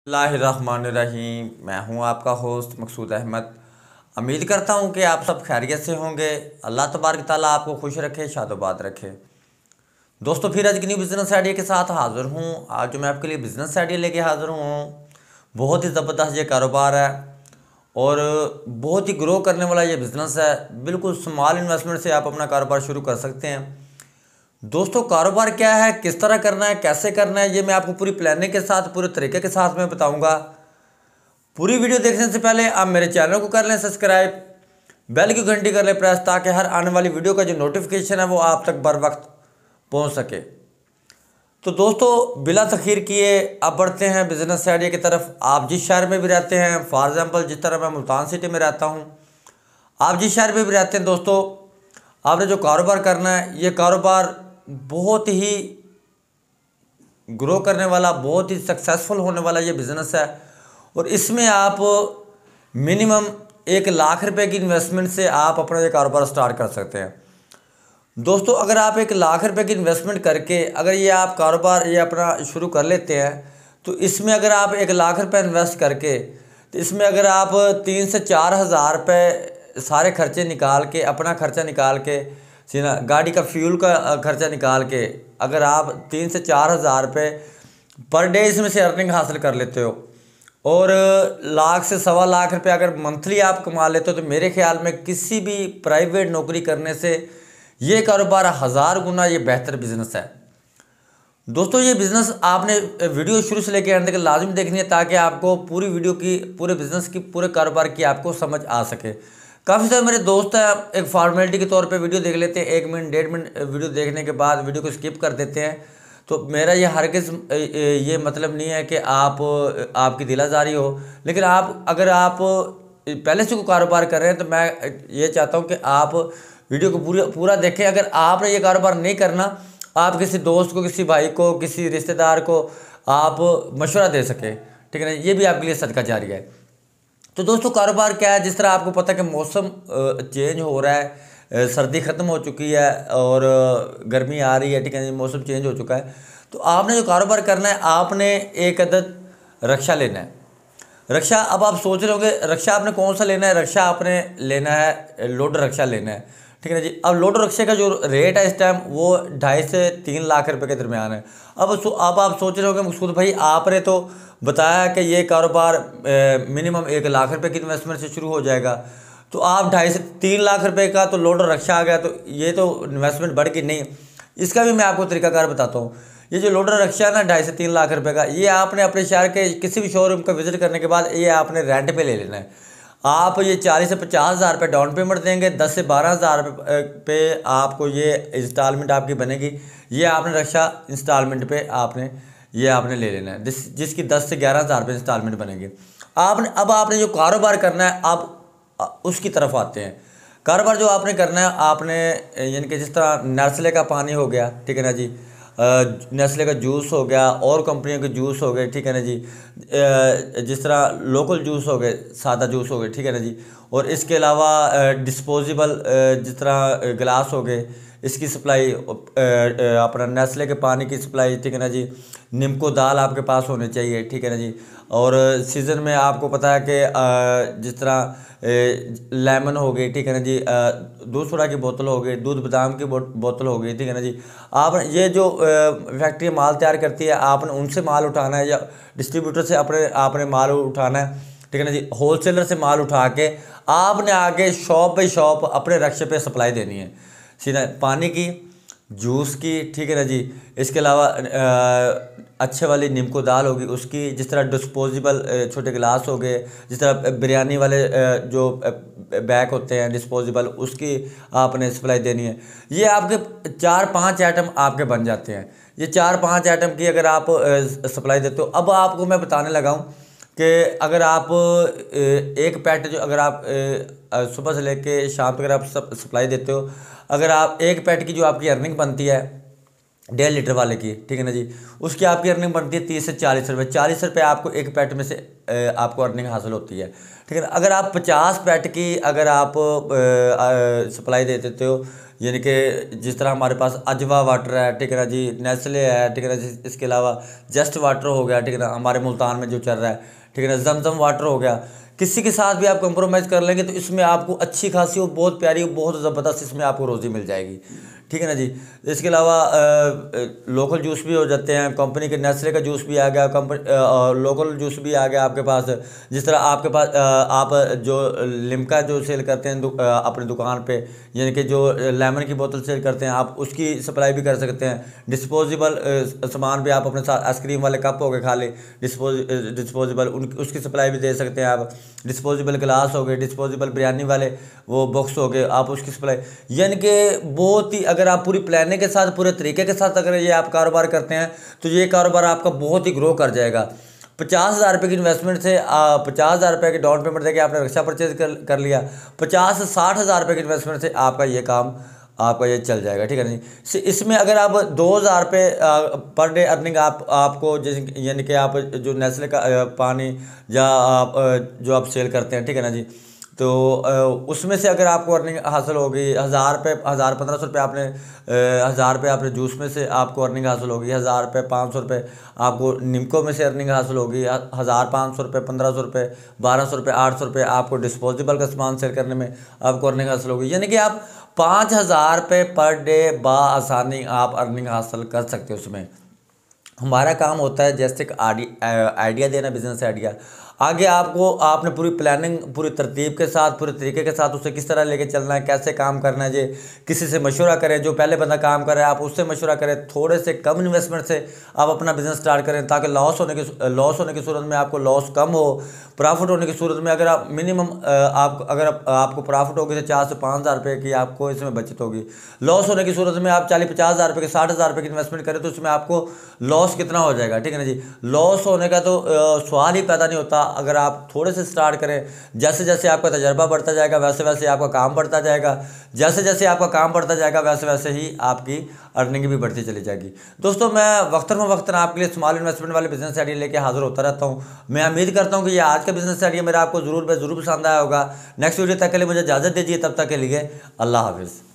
बिस्मिल्लाहिर्रहमानिर्रहीम। मैं हूं आपका होस्ट मकसूद अहमद। उम्मीद करता हूं कि आप सब खैरियत से होंगे। अल्लाह तबारक ताला आपको खुश रखे, शादोबाद रखे। दोस्तों, फिर आज की न्यू बिज़नेस आइडिया के साथ हाज़िर हूं। आज जो मैं आपके लिए बिज़नेस आइडिया लेके हाज़िर हूँ, बहुत ही ज़बरदस्त ये कारोबार है और बहुत ही ग्रो करने वाला ये बिज़नेस है। बिल्कुल स्मॉल इन्वेस्टमेंट से आप अपना कारोबार शुरू कर सकते हैं। दोस्तों, कारोबार क्या है, किस तरह करना है, कैसे करना है, ये मैं आपको पूरी प्लानिंग के साथ, पूरे तरीके के साथ मैं बताऊंगा। पूरी वीडियो देखने से पहले आप मेरे चैनल को कर लें सब्सक्राइब, बेल की घंटी कर लें प्रेस, ताकि हर आने वाली वीडियो का जो नोटिफिकेशन है वो आप तक बर वक्त पहुंच सके। तो दोस्तों, बिला तखीर किए अब बढ़ते हैं बिजनेस आइडिया की तरफ। आप जिस शहर में भी रहते हैं, फॉर एग्जाम्पल जिस तरह मैं मुल्तान सिटी में रहता हूँ, आप जिस शहर में भी रहते हैं, दोस्तों आपने जो कारोबार करना है, ये कारोबार बहुत ही ग्रो करने वाला, बहुत ही सक्सेसफुल होने वाला ये बिज़नेस है। और इसमें आप मिनिमम 1 लाख रुपए की इन्वेस्टमेंट से आप अपना ये कारोबार स्टार्ट कर सकते हैं। दोस्तों, अगर आप 1 लाख रुपए की इन्वेस्टमेंट करके अगर ये आप कारोबार ये अपना शुरू कर लेते हैं, तो इसमें अगर आप 1 लाख रुपए इन्वेस्ट करके, तो इसमें अगर आप 3 से 4 हज़ार रुपये सारे खर्चे निकाल के, अपना खर्चा निकाल के, सीना गाड़ी का फ्यूल का खर्चा निकाल के, अगर आप 3 से 4 हज़ार रुपये पर डे इसमें से अर्निंग हासिल कर लेते हो और 1 लाख से 1.25 लाख रुपये अगर मंथली आप कमा लेते हो, तो मेरे ख्याल में किसी भी प्राइवेट नौकरी करने से ये कारोबार 1000 गुना ये बेहतर बिजनेस है। दोस्तों, ये बिज़नेस आपने वीडियो शुरू से लेकर अंत तक लाजमी देखनी है, ताकि आपको पूरी वीडियो की, पूरे बिज़नेस की, पूरे कारोबार की आपको समझ आ सके। काफ़ी सारे मेरे दोस्त हैं, एक फॉर्मेलिटी के तौर पे वीडियो देख लेते हैं, 1 मिनट 1.5 मिनट वीडियो देखने के बाद वीडियो को स्किप कर देते हैं। तो मेरा ये हरगिज़ ये मतलब नहीं है कि आपकी दिलाजारी हो, लेकिन अगर आप पहले से कोई कारोबार कर रहे हैं, तो मैं ये चाहता हूँ कि आप वीडियो को पूरा देखें। अगर आपने ये कारोबार नहीं करना, आप किसी दोस्त को, किसी भाई को, किसी रिश्तेदार को आप मशवरा दे सकें, ठीक है ना, ये भी आपके लिए सदका जारी है। तो दोस्तों, कारोबार क्या है, जिस तरह आपको पता है कि मौसम चेंज हो रहा है, सर्दी ख़त्म हो चुकी है और गर्मी आ रही है, ठीक है, मौसम चेंज हो चुका है। तो आपने जो कारोबार करना है, आपने एक अदद रक्षा लेना है। रक्षा, अब आप सोच रहे होंगे रक्षा आपने कौन सा लेना है। रक्षा आपने लेना है, लोडर रक्षा लेना है, ठीक है ना जी। अब लोडर रक्षे का जो रेट है इस टाइम, वो 2.5 से 3 लाख रुपए के दरमियान है। अब आप सोच रहे होंगे मकसूद भाई, आपने तो बताया कि ये कारोबार मिनिमम 1 लाख रुपए की इन्वेस्टमेंट से शुरू हो जाएगा, तो आप 2.5 से 3 लाख रुपए का तो लोडर रक्षा आ गया, तो ये तो इन्वेस्टमेंट बढ़ गई। नहीं, इसका भी मैं आपको तरीकाकार बताता हूँ। ये जो लोडर रक्षा है ना 2.5 से 3 लाख रुपए का, ये आपने अपने शहर के किसी भी शोरूम का विजिट करने के बाद ये आपने रेंट पे ले लेना है। आप ये 40 से 50 हज़ार रुपये डाउन पेमेंट देंगे, 10 से 12 हज़ार पे आपको ये इंस्टॉलमेंट आपकी बनेगी। ये आपने रक्षा इंस्टॉलमेंट पे आपने ले लेना है, जिसकी 10 से 11 हज़ार रुपये इंस्टॉलमेंट बनेगी। आपने जो कारोबार करना है, आप उसकी तरफ आते हैं। कारोबार जो आपने करना है, आपने यानी कि जिस तरह नेस्ले का पानी हो गया, ठीक है ना जी, नेस्ले का जूस हो गया, और कंपनियों के जूस हो गए, ठीक है ना जी, जिस तरह लोकल जूस हो गए, सादा जूस हो गए, ठीक है ना जी। और इसके अलावा डिस्पोजेबल जिस तरह गिलास हो गए, इसकी सप्लाई, अपना नेस्ले के पानी की सप्लाई, ठीक है ना जी। निम्को दाल आपके पास होनी चाहिए, ठीक है ना जी। और सीज़न में आपको पता है कि जिस तरह लेमन हो गई, ठीक है ना जी, दूध सोडा की बोतल हो गई, दूध बादाम की बोतल हो गई, ठीक है ना जी। आप ये जो फैक्ट्री माल तैयार करती है, आपने उनसे माल उठाना है, या डिस्ट्रीब्यूटर से आपने माल उठाना है, ठीक है ना जी। होलसेलर से माल उठा के आपने आगे शॉप बाई शॉप अपने रक्शे पे सप्लाई देनी है, सीधा पानी की, जूस की, ठीक है ना जी। इसके अलावा अच्छे वाली निम्को दाल होगी उसकी, जिस तरह डिस्पोजेबल छोटे गिलास हो गए, जिस तरह बिरयानी वाले जो बैग होते हैं डिस्पोजेबल, उसकी आपने सप्लाई देनी है। ये आपके 4-5 आइटम आपके बन जाते हैं। ये 4-5 आइटम की अगर आप सप्लाई देते हो, अब आपको मैं बताने लगा हूँ कि अगर आप एक पैट जो अगर आप सुबह से लेके शाम तक अगर आप सप्लाई देते हो, अगर आप एक पैट की जो आपकी अर्निंग बनती है 1.5 लीटर वाले की, ठीक है ना जी, उसकी आपकी अर्निंग बनती है 30 से 40 रुपये। 40 रुपये आपको एक पैट में से आपको अर्निंग हासिल होती है, ठीक है ना। अगर आप 50 पैट की अगर आप सप्लाई दे देते हो, यानी कि जिस तरह हमारे पास अजवा वाटर है, ठीक है ना जी, नेस्ले है, ठीक है ना जी, इसके अलावा जस्ट वाटर हो गया, ठीक है ना, हमारे मुल्तान में जो चल रहा है, ठीक है ना, जमजम वाटर हो गया। किसी के साथ भी आप कंप्रोमाइज़ कर लेंगे तो इसमें आपको अच्छी खासी और बहुत प्यारी, बहुत ज़बरदस्त इसमें आपको रोज़ी मिल जाएगी, ठीक है ना जी। इसके अलावा लोकल जूस भी हो जाते हैं, कंपनी के नेस्ले का जूस भी आ गया, लोकल जूस भी आ गया आपके पास। जिस तरह आपके पास आप जो लिम्का जो सेल करते हैं अपनी दुकान पे, यानी कि जो लेमन की बोतल सेल करते हैं, आप उसकी सप्लाई भी कर सकते हैं। डिस्पोजेबल सामान भी आप अपने साथ, आइसक्रीम वाले कप हो गए खाली डिस्पोजेबल, उसकी सप्लाई भी दे सकते हैं आप। डिस्पोजेबल गिलास हो गए, डिस्पोजेबल बिरयानी वाले वो बॉक्स हो गए, आप उसकी सप्लाई, यानी कि बहुत ही, अगर आप पूरी प्लानिंग के साथ, पूरे तरीके के साथ अगर ये आप कारोबार करते हैं तो ये कारोबार आपका बहुत ही ग्रो कर जाएगा। 50,000 रुपये की इन्वेस्टमेंट से 50,000 रुपये की डाउन पेमेंट देके आपने रिक्शा परचेज कर लिया, 50 से 60,000 रुपये की इन्वेस्टमेंट से आपका ये काम आपका ये चल जाएगा, ठीक है नहीं। इसमें अगर आप 2,000 रुपये पर डे अर्निंग आपको, जैसे यानी कि आप जो नेस्ले का पानी या आप जो आप सेल करते हैं, ठीक है ना जी, तो उसमें से अगर आपको अर्निंग हासिल होगी 1,000 रुपये, 1,000-1,500 रुपये आपने 1,000 रुपये आपने जूस में से आपको अर्निंग हासिल होगी, 1,000 रुपये 500 रुपये आपको निम्को में से अर्निंग हासिल होगी, 1,500 रुपये 1,500 रुपये 1,200 रुपये 800 रुपये आपको डिस्पोजेबल का सामान सेल करने में आपको अर्निंग हासिल होगी। यानी कि आप 5,000 रुपये पर डे आसानी आप अर्निंग हासिल कर सकते हो। उसमें हमारा काम होता है जैसे एक आइडिया देना, बिजनेस आइडिया। आगे आपने पूरी प्लानिंग, पूरी तरतीब के साथ, पूरे तरीके के साथ उसे किस तरह लेके चलना है, कैसे काम करना है, ये किसी से मशवरा करें, जो पहले बंदा काम कर रहा है आप उससे मशवरा करें, थोड़े से कम इन्वेस्टमेंट से आप अपना बिजनेस स्टार्ट करें, ताकि लॉस होने की सूरत में आपको लॉस कम हो, प्रॉफिट होने की सूरत में अगर आप मिनिमम आपको प्रॉफिट होगी तो 4 से 5,000 रुपये की आपको इसमें बचत होगी। लॉस होने की सूरत में आप 40-50,000 रुपये के 60,000 रुपये की इन्वेस्टमेंट करें तो उसमें आपको लॉस कितना हो जाएगा, ठीक है ना जी। लॉस होने का तो सवाल ही पैदा नहीं होता अगर आप थोड़े से स्टार्ट करें। जैसे जैसे आपका तजर्बा बढ़ता जाएगा वैसे वैसे आपका काम बढ़ता जाएगा, जैसे जैसे आपका काम बढ़ता जाएगा वैसे वैसे ही आपकी अर्निंग भी बढ़ती चली जाएगी। दोस्तों, मैं वक्तन आपके लिए स्मॉल इन्वेस्टमेंट वाले बिजनेस आइडिया लेके हाजिर होता रहता हूँ। मैं उम्मीद करता हूँ कि ये आज का बिजनेस आइडिया मेरा आपको ज़रूर पसंद आया होगा। नेक्स्ट वीडियो तक के लिए मुझे इजाज़त दीजिए, तब तक के लिए अल्लाह हाफिज़।